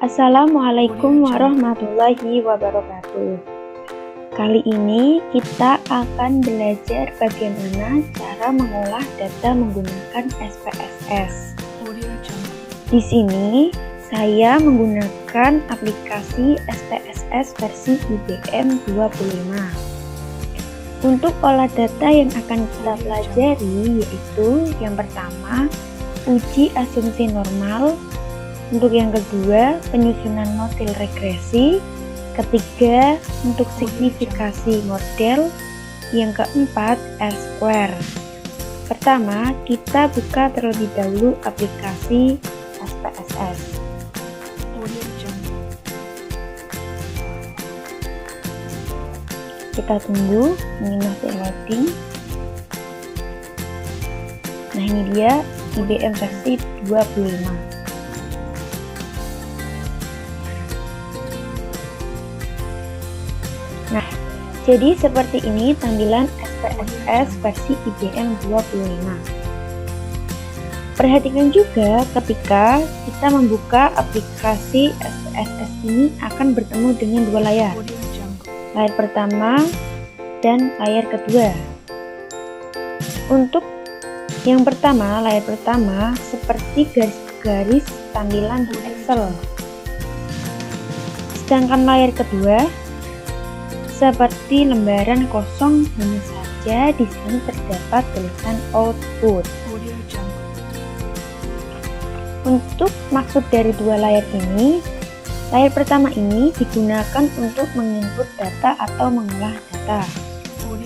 Assalamualaikum warahmatullahi wabarakatuh. Kali ini kita akan belajar bagaimana cara mengolah data menggunakan SPSS. Di sini saya menggunakan aplikasi SPSS versi IBM 25. Untuk olah data yang akan kita pelajari yaitu yang pertama, uji asumsi normal. Untuk yang kedua, penyusunan model regresi. Ketiga, untuk signifikasi model. Yang keempat, R-square. Pertama, kita buka terlebih dahulu aplikasi SPSS. Kita tunggu, ini masih loading. Nah, ini dia IBM versi 25. Nah, jadi seperti ini tampilan SPSS versi IBM 25. Perhatikan juga ketika kita membuka aplikasi SPSS ini akan bertemu dengan dua layar. Layar pertama dan layar kedua. Untuk yang pertama, layar pertama seperti garis-garis tampilan di Excel. Sedangkan layar kedua seperti lembaran kosong, hanya saja di sini terdapat tulisan output. Untuk maksud dari dua layar ini, layar pertama ini digunakan untuk menginput data atau mengolah data.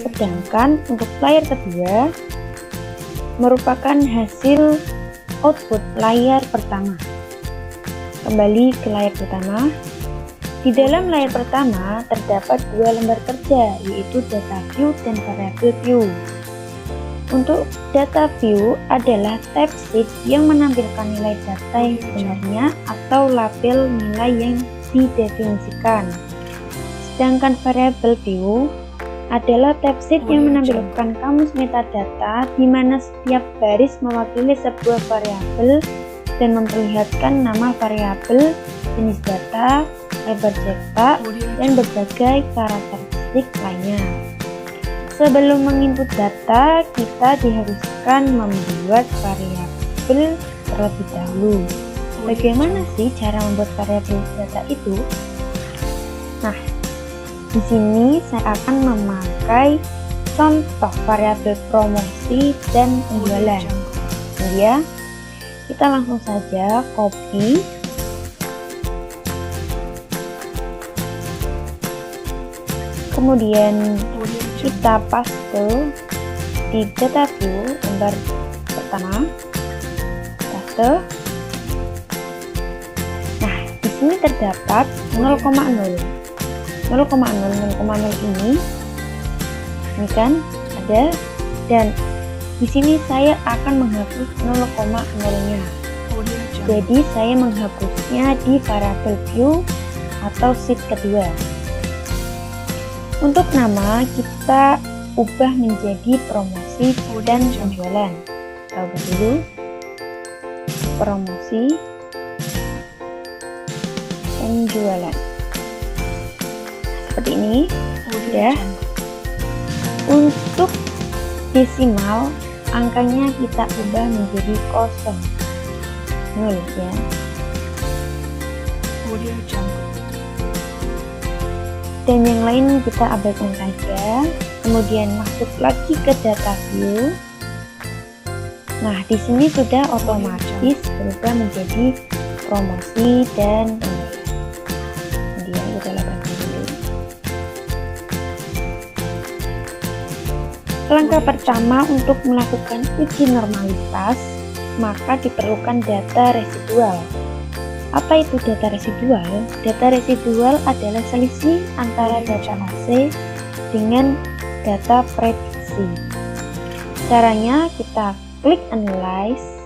Sedangkan untuk layar kedua merupakan hasil output layar pertama. Kembali ke layar pertama. Di dalam layar pertama terdapat dua lembar kerja, yaitu data view dan variable view. Untuk data view adalah tab sheet yang menampilkan nilai data yang sebenarnya atau label nilai yang didefinisikan. Sedangkan variable view adalah tab sheet yang menampilkan kamus metadata di mana setiap baris mewakili sebuah variabel dan memperlihatkan nama variabel, jenis data, lebar cetak, dan berbagai karakteristik lainnya. Sebelum menginput data, kita diharuskan membuat variabel terlebih dahulu. Bagaimana sih cara membuat variabel data itu? Nah, di sini saya akan memakai contoh variabel promosi dan penjualan. Ya, kita langsung saja copy. Kemudian kita paste di data view lembar pertama, paste. Nah, di sini terdapat 0,0 ini kan ada, dan di sini saya akan menghapus 0,0-nya. Jadi saya menghapusnya di variable view atau sheet kedua. Untuk nama kita ubah menjadi promosi dan penjualan. Kita ubah dulu promosi penjualan. Seperti ini. Udah. Untuk desimal angkanya kita ubah menjadi 0 ya. Dan yang lain kita abaikan saja. Kemudian masuk lagi ke data view. Nah, di sini sudah otomatis berubah menjadi promosi dan kemudian kita lakukan dulu. Langkah pertama untuk melakukan uji normalitas, maka diperlukan data residual. Apa itu data residual? Data residual adalah selisih antara data base dengan data prediksi. Caranya kita klik analyze,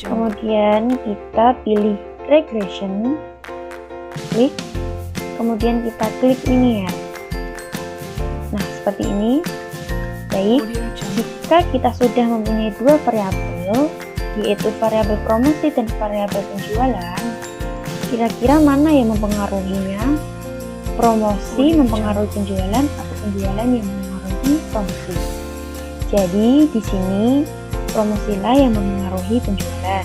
kemudian kita pilih regression, klik, kemudian kita klik linear. Nah, seperti ini. Baik, jika kita sudah mempunyai dua variabel, yaitu variabel promosi dan variabel penjualan, Kira-kira mana yang mempengaruhinya? Promosi mempengaruhi penjualan atau penjualan yang mempengaruhi promosi? Jadi di sini promosilah yang mempengaruhi penjualan.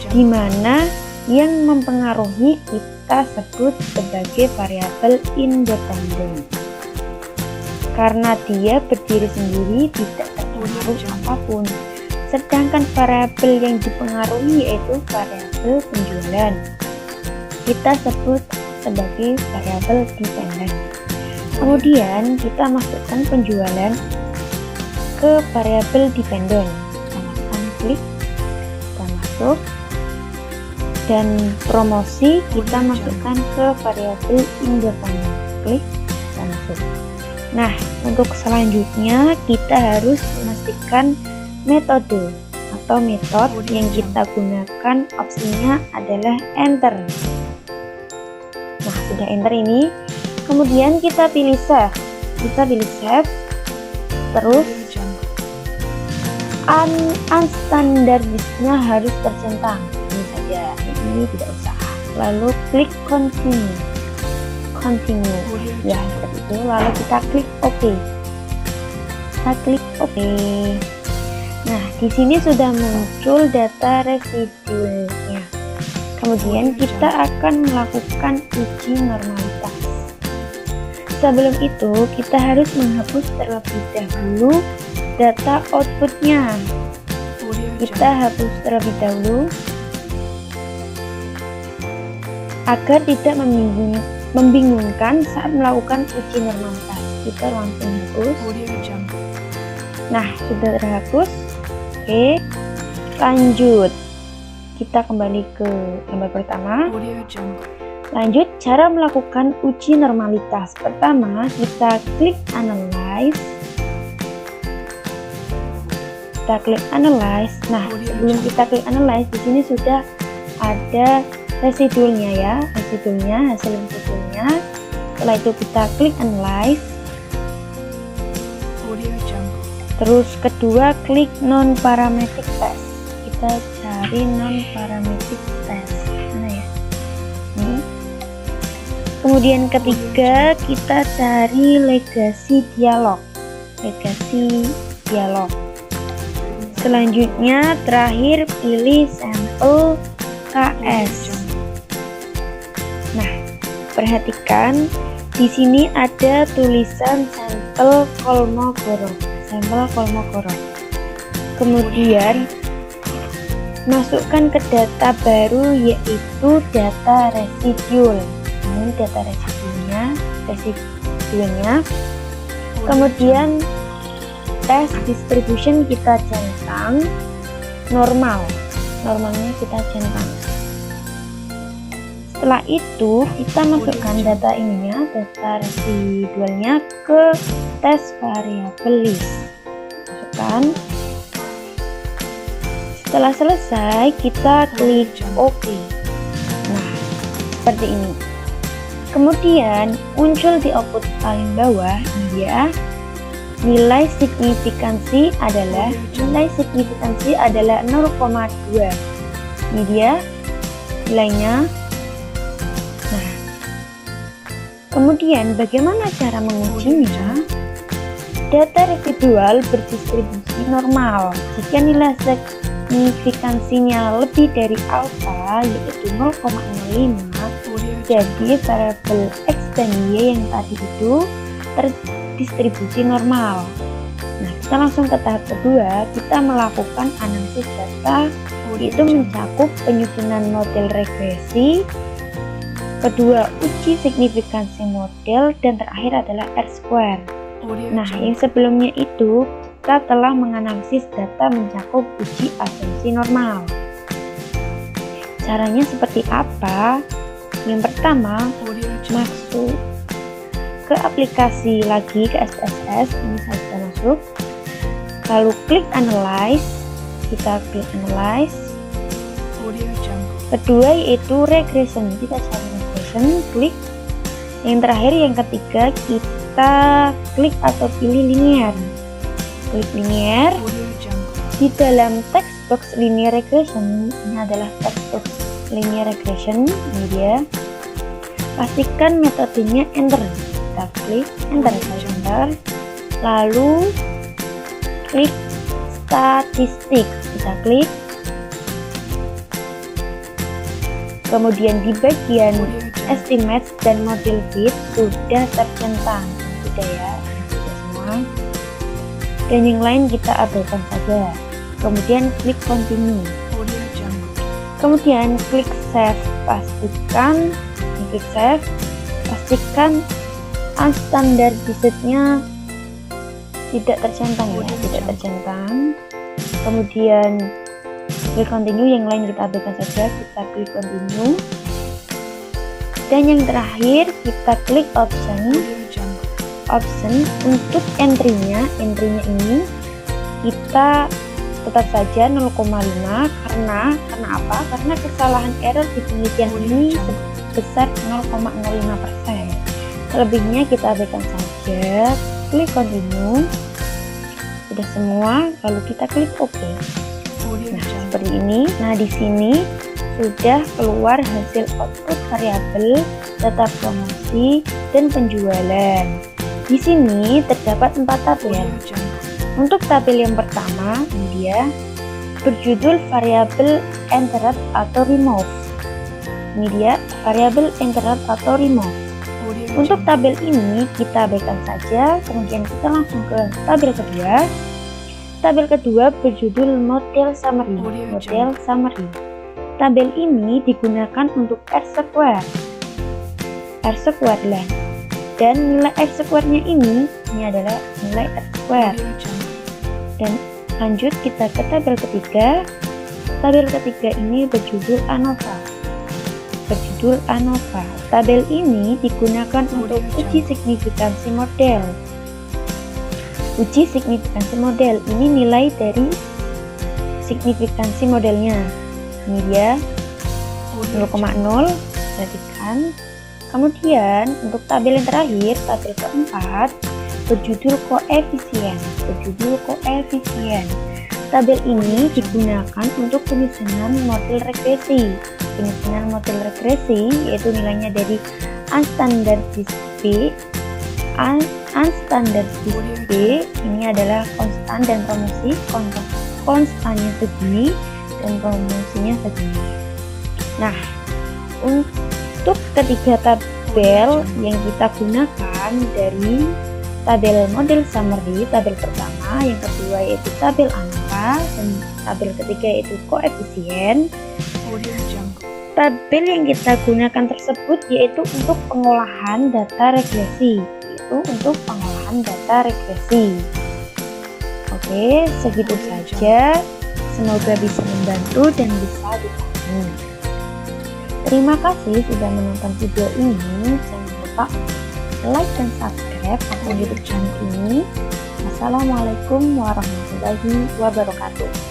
Di mana yang mempengaruhi kita sebut sebagai variabel independen. Karena dia berdiri sendiri, tidak terpengaruh apapun. Sedangkan variabel yang dipengaruhi yaitu variabel penjualan. Kita sebut sebagai variabel dependen. Kemudian kita masukkan penjualan ke variabel dependen. Kita masukkan klik, kita masuk, dan promosi kita masukkan ke variabel independen. Klik, kita masuk. Nah, untuk selanjutnya kita harus memastikan metode atau metode yang kita gunakan, opsinya adalah enter. Nah, sudah enter ini, kemudian kita pilih save. Terus unstandardisnya harus tercentang. Ini saja, ini tidak usah. Lalu klik continue. Ya, seperti itu. Lalu kita klik OK. Nah, di sini sudah muncul data residualnya. Kemudian kita akan melakukan uji normalitas. Sebelum itu, kita harus menghapus terlebih dahulu data outputnya. Kita hapus terlebih dahulu agar tidak membingungkan saat melakukan uji normalitas. Kita langsung hapus. Nah, sudah terhapus. Oke, lanjut. Kita kembali ke gambar pertama. Lanjut, cara melakukan uji normalitas. Pertama, kita klik analyze. Nah, sebelum kita klik analyze, di sini sudah ada residualnya ya, hasil residualnya. Setelah itu kita klik analyze. Terus kedua, klik non-parametric test. Kita cari non-parametric test. Mana ya? Ini. Kemudian ketiga, kita cari legacy dialog. Selanjutnya, terakhir pilih sampel KS. Nah, perhatikan di sini ada tulisan sampel Kolmogorov. Kemudian masukkan ke data baru yaitu data residual. Ini data residualnya. Kemudian test distribution kita centang, normalnya kita centang. Setelah itu kita masukkan data data residualnya ke test variable list. Masukkan. Setelah selesai, kita klik OK. Nah, seperti ini. Kemudian muncul di output paling bawah dia nilai signifikansi adalah 0,2. Ini dia nilainya. Nah, kemudian bagaimana cara mengujinya? Data residual berdistribusi normal. Jika nilai signifikansinya lebih dari alfa yaitu 0,05, jadi variabel X dan Y yang tadi itu terdistribusi normal. Nah, kita langsung ke tahap kedua, kita melakukan analisis data, yaitu mencakup penyusunan model regresi, kedua uji signifikansi model, dan terakhir adalah R-square. Nah, yang sebelumnya itu kita telah menganalisis data mencakup uji asumsi normal. Caranya seperti apa? Yang pertama, masuk ke aplikasi lagi, ke SPSS. Ini saya sudah masuk. Lalu klik analyze. Kita klik analyze. Kedua yaitu regression. Kita cari regression, klik. Yang terakhir, yang ketiga, kita klik atau pilih linear. Klik linear. Di dalam teks textbox linear regression. Ini adalah textbox linear regression. Ini dia. Pastikan metodenya enter. Kita klik enter, lalu klik statistik, kita klik. Kemudian di bagian estimates dan model fit sudah tercentang, sudah ya, sudah semua. Dan yang lain kita abaikan saja. Kemudian klik continue. Kemudian klik save, pastikan klik save, pastikan unstandardized-nya tidak tercentang ya, tidak tercentang. Kemudian klik continue, yang lain kita abaikan saja, kita klik continue. Dan yang terakhir kita klik option untuk entry-nya ini kita tetap saja 0,5 karena apa? Karena kesalahan error di penelitian ini sebesar 0,05%. Selebihnya kita abaikan saja, klik continue. Sudah semua, lalu kita klik OK. Nah, seperti ini. Nah, di sini sudah keluar hasil output variabel, data promosi, dan penjualan. Di sini terdapat 4 tabel. Untuk tabel yang pertama, ini dia, berjudul variabel entered atau remove. Ini dia, variabel entered atau remove. Untuk tabel ini kita abaikan saja, kemudian kita langsung ke tabel kedua. Tabel kedua berjudul model summary. Tabel ini digunakan untuk R-square lah. Dan nilai R-square-nya ini adalah nilai R-square. Dan lanjut kita ke tabel ketiga. Tabel ketiga ini berjudul ANOVA. Tabel ini digunakan untuk uji signifikansi model. Ini nilai dari signifikansi modelnya. Ini dia 0,0, perhatikan. Kemudian untuk tabel yang terakhir, tabel keempat berjudul koefisien. Tabel ini digunakan untuk penyusunan model regresi. Yaitu nilainya dari unstandardized B. Ini adalah konstan dan promosi. Konstannya segini dan promosinya segini. Nah, untuk ketiga tabel yang kita gunakan dari tabel model summary, tabel pertama, yang kedua yaitu tabel angka, dan tabel ketiga yaitu koefisien. Tabel yang kita gunakan tersebut yaitu untuk pengolahan data regresi. Oke, segitu saja. Semoga bisa membantu dan bisa dipahami. Terima kasih sudah menonton video ini. Jangan lupa like dan subscribe akun YouTube channel ini. Wassalamualaikum warahmatullahi wabarakatuh.